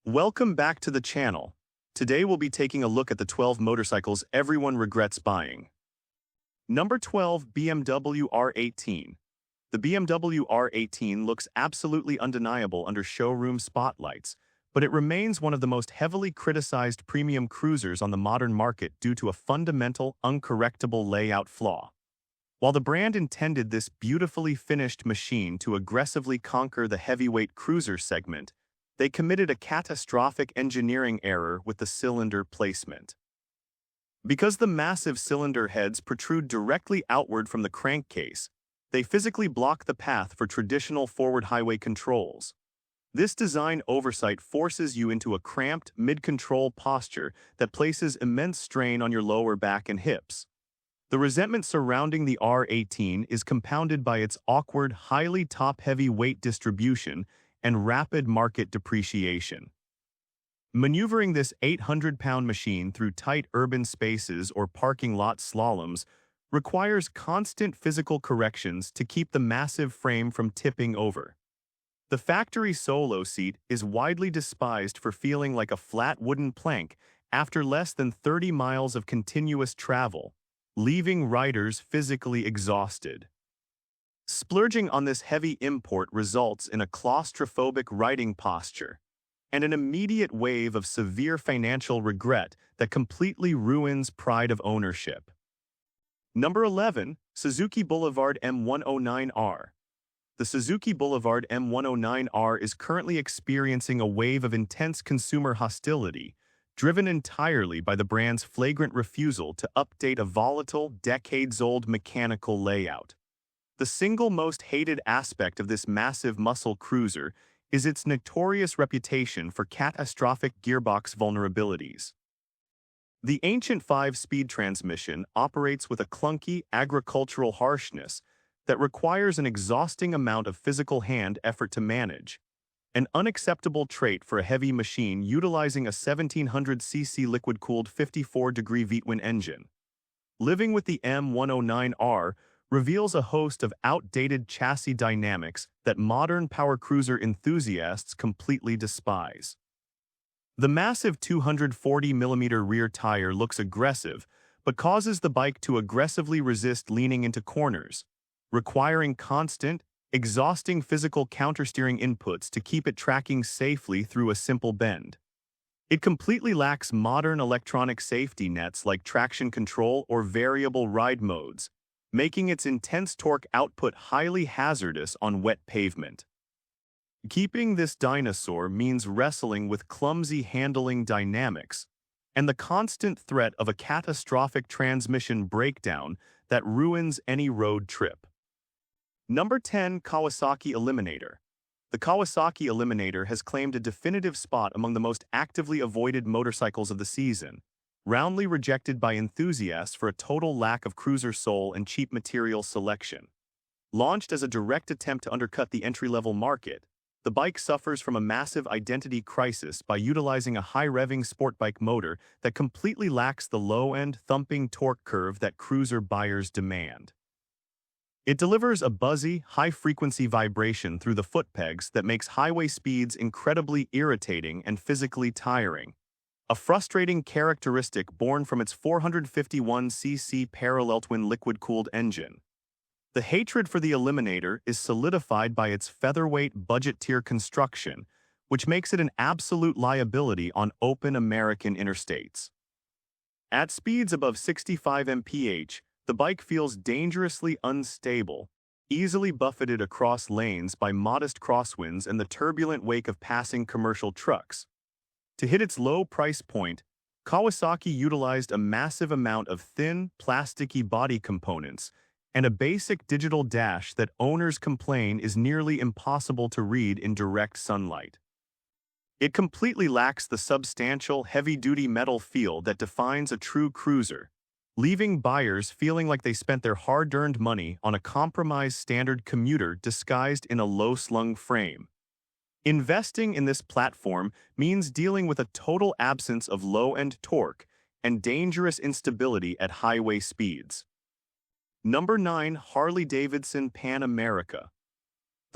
Welcome back to the channel. Today we'll be taking a look at the 12 motorcycles everyone regrets buying. Number 12, BMW R18. The BMW R18 looks absolutely undeniable under showroom spotlights, but it remains one of the most heavily criticized premium cruisers on the modern market due to a fundamental, uncorrectable layout flaw. While the brand intended this beautifully finished machine to aggressively conquer the heavyweight cruiser segment, they committed a catastrophic engineering error with the cylinder placement. Because the massive cylinder heads protrude directly outward from the crankcase, they physically block the path for traditional forward highway controls. This design oversight forces you into a cramped, mid-control posture that places immense strain on your lower back and hips. The resentment surrounding the R18 is compounded by its awkward, highly top-heavy weight distribution and rapid market depreciation. Maneuvering this 800-pound machine through tight urban spaces or parking lot slaloms requires constant physical corrections to keep the massive frame from tipping over. The factory solo seat is widely despised for feeling like a flat wooden plank after less than 30 miles of continuous travel, leaving riders physically exhausted. Splurging on this heavy import results in a claustrophobic riding posture and an immediate wave of severe financial regret that completely ruins pride of ownership. Number 11, Suzuki Boulevard M109R. The Suzuki Boulevard M109R is currently experiencing a wave of intense consumer hostility, driven entirely by the brand's flagrant refusal to update a volatile, decades-old mechanical layout. The single most hated aspect of this massive muscle cruiser is its notorious reputation for catastrophic gearbox vulnerabilities. The ancient 5-speed transmission operates with a clunky, agricultural harshness that requires an exhausting amount of physical hand effort to manage, an unacceptable trait for a heavy machine utilizing a 1700cc liquid-cooled 54-degree V-twin engine. Living with the M109R reveals a host of outdated chassis dynamics that modern power cruiser enthusiasts completely despise. The massive 240mm rear tire looks aggressive, but causes the bike to aggressively resist leaning into corners, requiring constant, exhausting physical countersteering inputs to keep it tracking safely through a simple bend. It completely lacks modern electronic safety nets like traction control or variable ride modes, making its intense torque output highly hazardous on wet pavement. Keeping this dinosaur means wrestling with clumsy handling dynamics and the constant threat of a catastrophic transmission breakdown that ruins any road trip. Number 10, Kawasaki Eliminator. The Kawasaki Eliminator has claimed a definitive spot among the most actively avoided motorcycles of the season, roundly rejected by enthusiasts for a total lack of cruiser soul and cheap material selection. Launched as a direct attempt to undercut the entry-level market, the bike suffers from a massive identity crisis by utilizing a high-revving sport bike motor that completely lacks the low-end, thumping torque curve that cruiser buyers demand. It delivers a buzzy, high-frequency vibration through the foot pegs that makes highway speeds incredibly irritating and physically tiring, a frustrating characteristic born from its 451cc parallel-twin liquid-cooled engine. The hatred for the Eliminator is solidified by its featherweight budget-tier construction, which makes it an absolute liability on open American interstates. At speeds above 65 mph, the bike feels dangerously unstable, easily buffeted across lanes by modest crosswinds and the turbulent wake of passing commercial trucks. To hit its low price point, Kawasaki utilized a massive amount of thin, plasticky body components and a basic digital dash that owners complain is nearly impossible to read in direct sunlight. It completely lacks the substantial, heavy-duty metal feel that defines a true cruiser, leaving buyers feeling like they spent their hard-earned money on a compromised standard commuter disguised in a low-slung frame. Investing in this platform means dealing with a total absence of low-end torque and dangerous instability at highway speeds. Number 9, Harley-Davidson Pan America.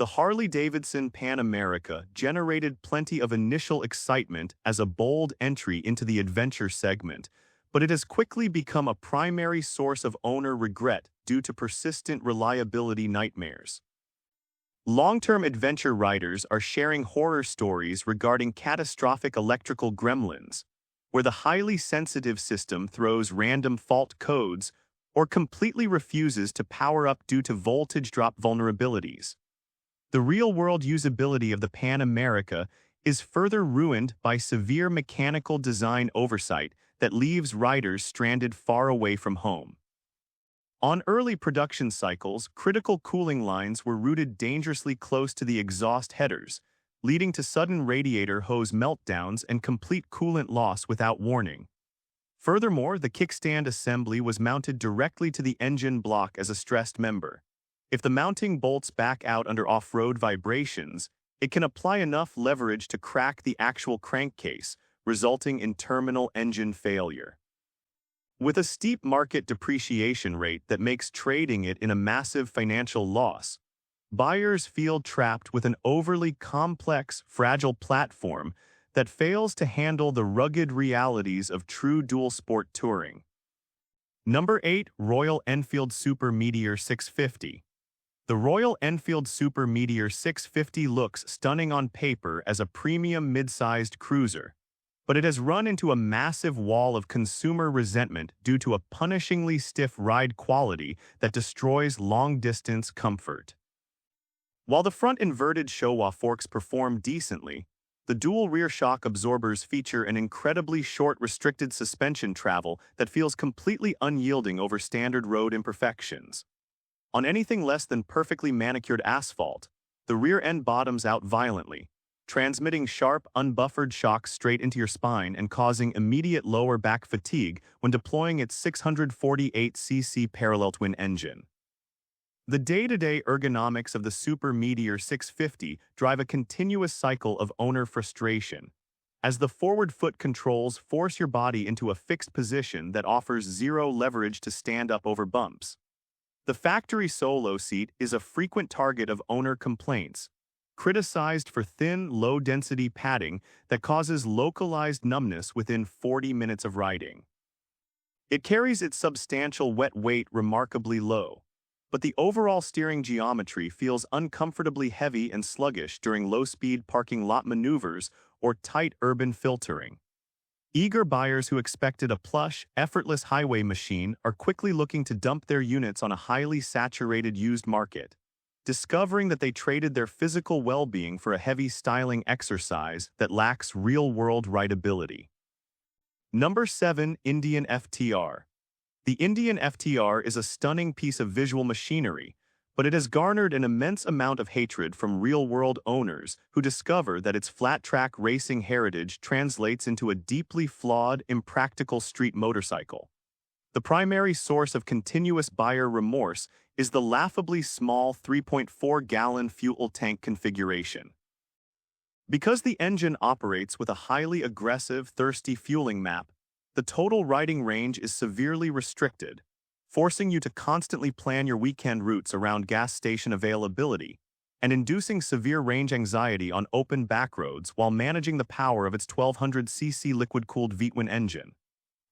The Harley-Davidson Pan America generated plenty of initial excitement as a bold entry into the adventure segment, but it has quickly become a primary source of owner regret due to persistent reliability nightmares. Long-term adventure riders are sharing horror stories regarding catastrophic electrical gremlins, where the highly sensitive system throws random fault codes or completely refuses to power up due to voltage drop vulnerabilities. The real-world usability of the Pan America is further ruined by severe mechanical design oversight that leaves riders stranded far away from home. On early production cycles, critical cooling lines were routed dangerously close to the exhaust headers, leading to sudden radiator hose meltdowns and complete coolant loss without warning. Furthermore, the kickstand assembly was mounted directly to the engine block as a stressed member. If the mounting bolts back out under off-road vibrations, it can apply enough leverage to crack the actual crankcase, resulting in terminal engine failure. With a steep market depreciation rate that makes trading it in a massive financial loss, buyers feel trapped with an overly complex, fragile platform that fails to handle the rugged realities of true dual-sport touring. Number 8. Royal Enfield Super Meteor 650. The Royal Enfield Super Meteor 650 looks stunning on paper as a premium mid-sized cruiser, but it has run into a massive wall of consumer resentment due to a punishingly stiff ride quality that destroys long-distance comfort. While the front inverted Showa forks perform decently, the dual rear shock absorbers feature an incredibly short restricted suspension travel that feels completely unyielding over standard road imperfections. On anything less than perfectly manicured asphalt, the rear end bottoms out violently, transmitting sharp, unbuffered shocks straight into your spine and causing immediate lower back fatigue when deploying its 648cc parallel twin engine. The day-to-day ergonomics of the Super Meteor 650 drive a continuous cycle of owner frustration, as the forward foot controls force your body into a fixed position that offers zero leverage to stand up over bumps. The factory solo seat is a frequent target of owner complaints, criticized for thin, low-density padding that causes localized numbness within 40 minutes of riding. It carries its substantial wet weight remarkably low, but the overall steering geometry feels uncomfortably heavy and sluggish during low-speed parking lot maneuvers or tight urban filtering. Eager buyers who expected a plush, effortless highway machine are quickly looking to dump their units on a highly saturated used market, discovering that they traded their physical well-being for a heavy styling exercise that lacks real-world rideability. Number 7. Indian FTR. The Indian FTR is a stunning piece of visual machinery, but it has garnered an immense amount of hatred from real-world owners who discover that its flat-track racing heritage translates into a deeply flawed, impractical street motorcycle. The primary source of continuous buyer remorse is the laughably small 3.4-gallon fuel tank configuration. Because the engine operates with a highly aggressive, thirsty fueling map, the total riding range is severely restricted, forcing you to constantly plan your weekend routes around gas station availability, and inducing severe range anxiety on open backroads while managing the power of its 1200cc liquid-cooled V-twin engine.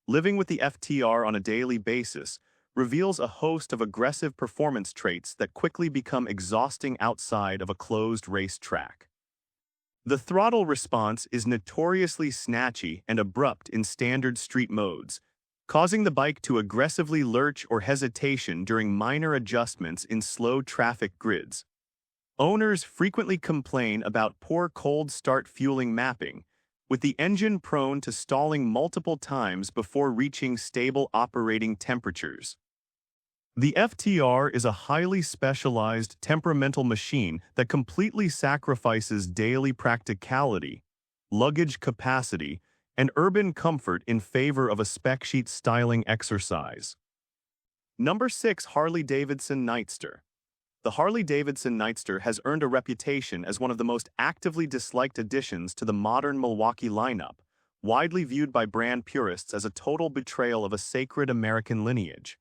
Living with the FTR on a daily basis reveals a host of aggressive performance traits that quickly become exhausting outside of a closed race track. The throttle response is notoriously snatchy and abrupt in standard street modes, causing the bike to aggressively lurch or hesitation during minor adjustments in slow traffic grids. Owners frequently complain about poor cold start fueling mapping, with the engine prone to stalling multiple times before reaching stable operating temperatures. The FTR is a highly specialized, temperamental machine that completely sacrifices daily practicality, luggage capacity, and urban comfort in favor of a spec sheet styling exercise. Number 6. Harley-Davidson Nightster. The Harley-Davidson Nightster has earned a reputation as one of the most actively disliked additions to the modern Milwaukee lineup, widely viewed by brand purists as a total betrayal of a sacred American lineage.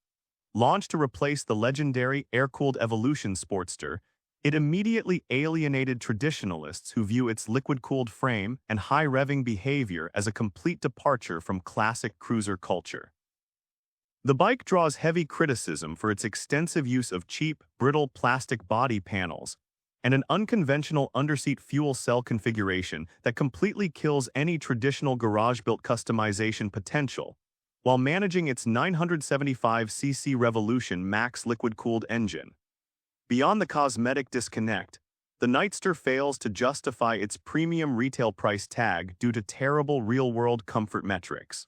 Launched to replace the legendary air-cooled Evolution Sportster, It immediately alienated traditionalists who view its liquid-cooled frame and high-revving behavior as a complete departure from classic cruiser culture. The bike draws heavy criticism for its extensive use of cheap, brittle plastic body panels and an unconventional underseat fuel cell configuration that completely kills any traditional garage-built customization potential, while managing its 975cc Revolution Max liquid-cooled engine. Beyond the cosmetic disconnect, the Nightster fails to justify its premium retail price tag due to terrible real-world comfort metrics.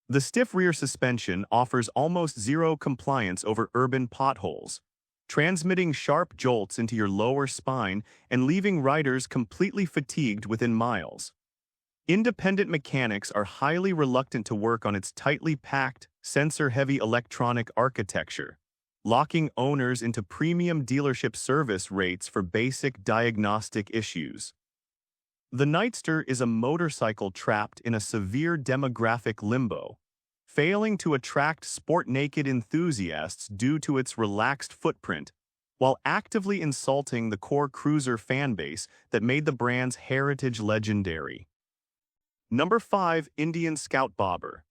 The stiff rear suspension offers almost zero compliance over urban potholes, transmitting sharp jolts into your lower spine and leaving riders completely fatigued within miles. Independent mechanics are highly reluctant to work on its tightly packed, sensor-heavy electronic architecture, locking owners into premium dealership service rates for basic diagnostic issues. The Nightster is a motorcycle trapped in a severe demographic limbo, failing to attract sport-naked enthusiasts due to its relaxed footprint, while actively insulting the core cruiser fanbase that made the brand's heritage legendary. Number 5. Indian Scout Bobber.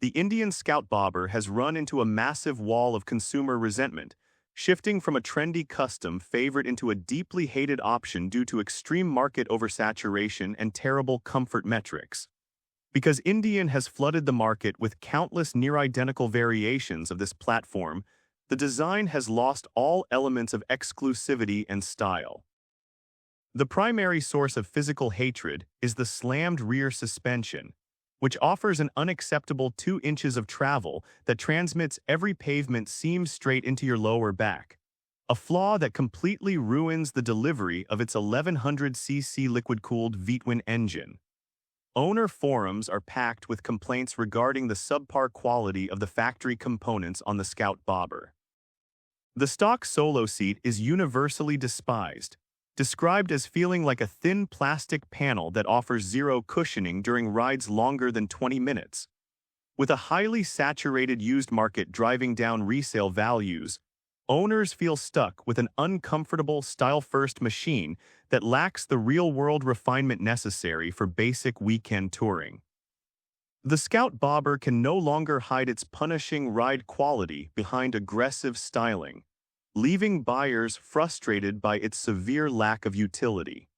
The Indian Scout Bobber has run into a massive wall of consumer resentment, shifting from a trendy custom favorite into a deeply hated option due to extreme market oversaturation and terrible comfort metrics. Because Indian has flooded the market with countless near-identical variations of this platform, the design has lost all elements of exclusivity and style. The primary source of physical hatred is the slammed rear suspension, which offers an unacceptable 2 inches of travel that transmits every pavement seam straight into your lower back, a flaw that completely ruins the delivery of its 1100cc liquid-cooled V-twin engine. Owner forums are packed with complaints regarding the subpar quality of the factory components on the Scout Bobber. The stock solo seat is universally despised, described as feeling like a thin plastic panel that offers zero cushioning during rides longer than 20 minutes. With a highly saturated used market driving down resale values, owners feel stuck with an uncomfortable style-first machine that lacks the real-world refinement necessary for basic weekend touring. The Scout Bobber can no longer hide its punishing ride quality behind aggressive styling, leaving buyers frustrated by its severe lack of utility.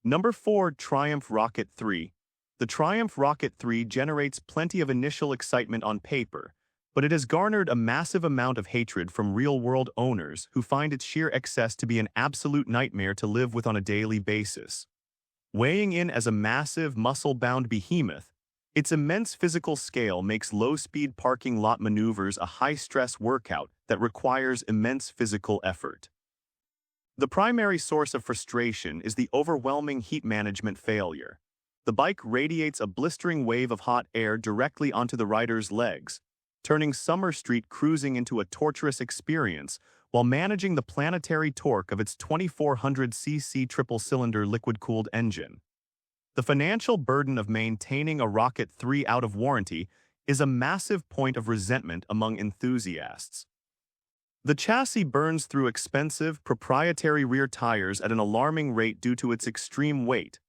Number 4. Triumph Rocket 3. The Triumph Rocket 3 generates plenty of initial excitement on paper, but it has garnered a massive amount of hatred from real-world owners who find its sheer excess to be an absolute nightmare to live with on a daily basis. Weighing in as a massive, muscle-bound behemoth, its immense physical scale makes low-speed parking lot maneuvers a high-stress workout that requires immense physical effort. The primary source of frustration is the overwhelming heat management failure. The bike radiates a blistering wave of hot air directly onto the rider's legs, turning summer street cruising into a torturous experience while managing the planetary torque of its 2400cc triple-cylinder liquid-cooled engine. The financial burden of maintaining a Rocket 3 out of warranty is a massive point of resentment among enthusiasts. The chassis burns through expensive, proprietary rear tires at an alarming rate due to its extreme weight,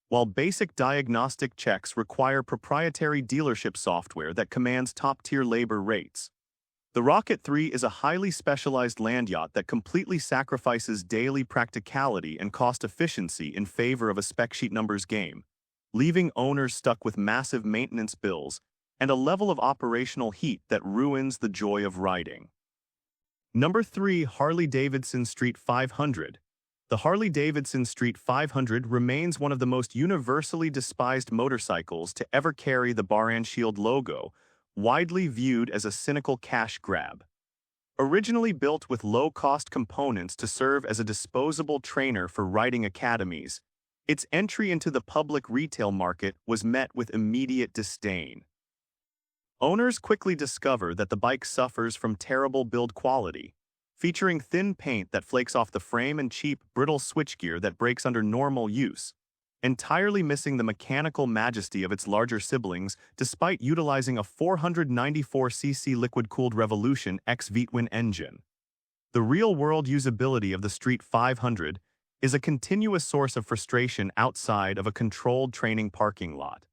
while basic diagnostic checks require proprietary dealership software that commands top-tier labor rates. The Rocket 3 is a highly specialized land yacht that completely sacrifices daily practicality and cost efficiency in favor of a spec sheet numbers game, leaving owners stuck with massive maintenance bills and a level of operational heat that ruins the joy of riding. Number 3. Harley-Davidson Street 500. The Harley-Davidson Street 500 remains one of the most universally despised motorcycles to ever carry the Bar and Shield logo, widely viewed as a cynical cash grab. Originally built with low-cost components to serve as a disposable trainer for riding academies, its entry into the public retail market was met with immediate disdain. Owners quickly discover that the bike suffers from terrible build quality, featuring thin paint that flakes off the frame and cheap, brittle switchgear that breaks under normal use, entirely missing the mechanical majesty of its larger siblings despite utilizing a 494cc liquid-cooled Revolution X V-twin engine. The real-world usability of the Street 500 is a continuous source of frustration outside of a controlled training parking lot.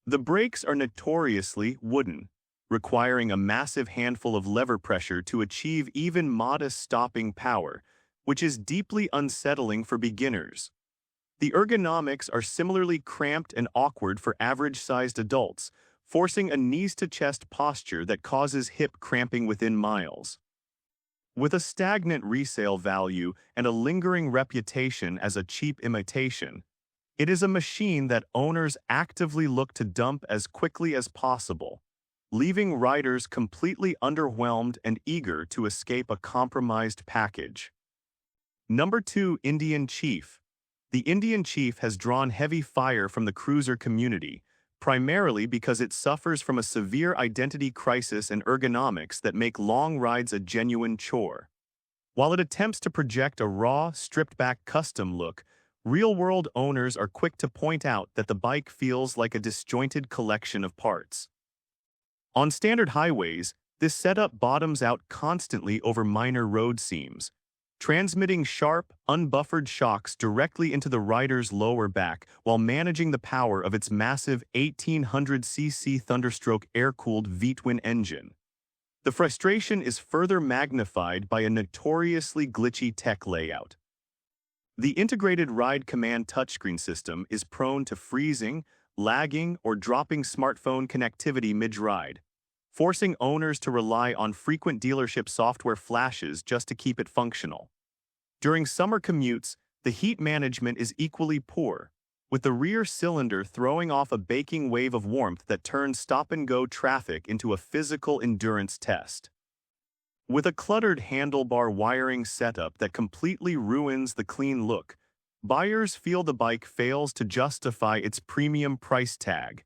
The brakes are notoriously wooden, requiring a massive handful of lever pressure to achieve even modest stopping power, which is deeply unsettling for beginners. The ergonomics are similarly cramped and awkward for average-sized adults, forcing a knees-to-chest posture that causes hip cramping within miles. With a stagnant resale value and a lingering reputation as a cheap imitation, it is a machine that owners actively look to dump as quickly as possible, leaving riders completely underwhelmed and eager to escape a compromised package. Number 2. Indian Chief. The Indian Chief has drawn heavy fire from the cruiser community, primarily because it suffers from a severe identity crisis and ergonomics that make long rides a genuine chore. While it attempts to project a raw, stripped-back custom look, real-world owners are quick to point out that the bike feels like a disjointed collection of parts. On standard highways, this setup bottoms out constantly over minor road seams, transmitting sharp, unbuffered shocks directly into the rider's lower back while managing the power of its massive 1800cc Thunderstroke air-cooled V-twin engine. The frustration is further magnified by a notoriously glitchy tech layout. The integrated Ride Command touchscreen system is prone to freezing, lagging, or dropping smartphone connectivity mid-ride, forcing owners to rely on frequent dealership software flashes just to keep it functional. During summer commutes, the heat management is equally poor, with the rear cylinder throwing off a baking wave of warmth that turns stop-and-go traffic into a physical endurance test. With a cluttered handlebar wiring setup that completely ruins the clean look, buyers feel the bike fails to justify its premium price tag,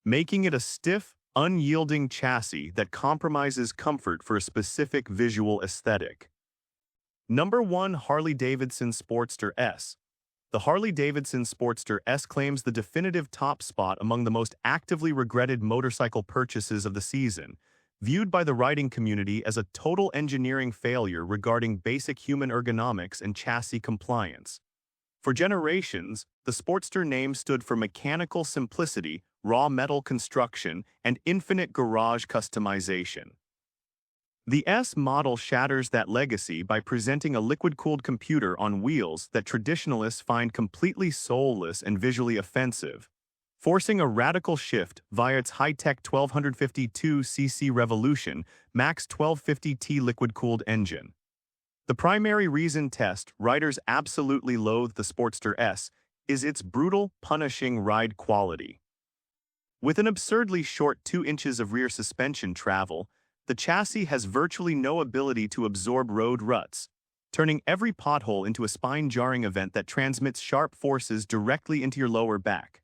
making it a stiff, unyielding chassis that compromises comfort for a specific visual aesthetic. Number 1. Harley-Davidson Sportster S. The Harley-Davidson Sportster S claims the definitive top spot among the most actively regretted motorcycle purchases of the season, viewed by the riding community as a total engineering failure regarding basic human ergonomics and chassis compliance. For generations, the Sportster name stood for mechanical simplicity, raw metal construction, and infinite garage customization. The S model shatters that legacy by presenting a liquid-cooled computer on wheels that traditionalists find completely soulless and visually offensive, forcing a radical shift via its high-tech 1252cc Revolution Max 1250T liquid-cooled engine. The primary reason riders absolutely loathe the Sportster S is its brutal, punishing ride quality. With an absurdly short 2 inches of rear suspension travel, the chassis has virtually no ability to absorb road ruts, turning every pothole into a spine-jarring event that transmits sharp forces directly into your lower back.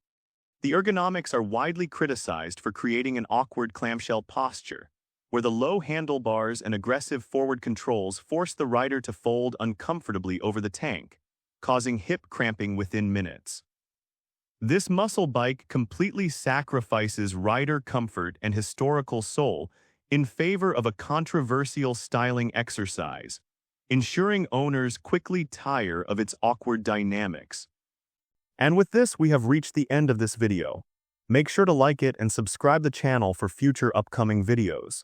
The ergonomics are widely criticized for creating an awkward clamshell posture, where the low handlebars and aggressive forward controls force the rider to fold uncomfortably over the tank, causing hip cramping within minutes. This muscle bike completely sacrifices rider comfort and historical soul in favor of a controversial styling exercise, ensuring owners quickly tire of its awkward dynamics. And with this, we have reached the end of this video. Make sure to like it and subscribe the channel for future upcoming videos.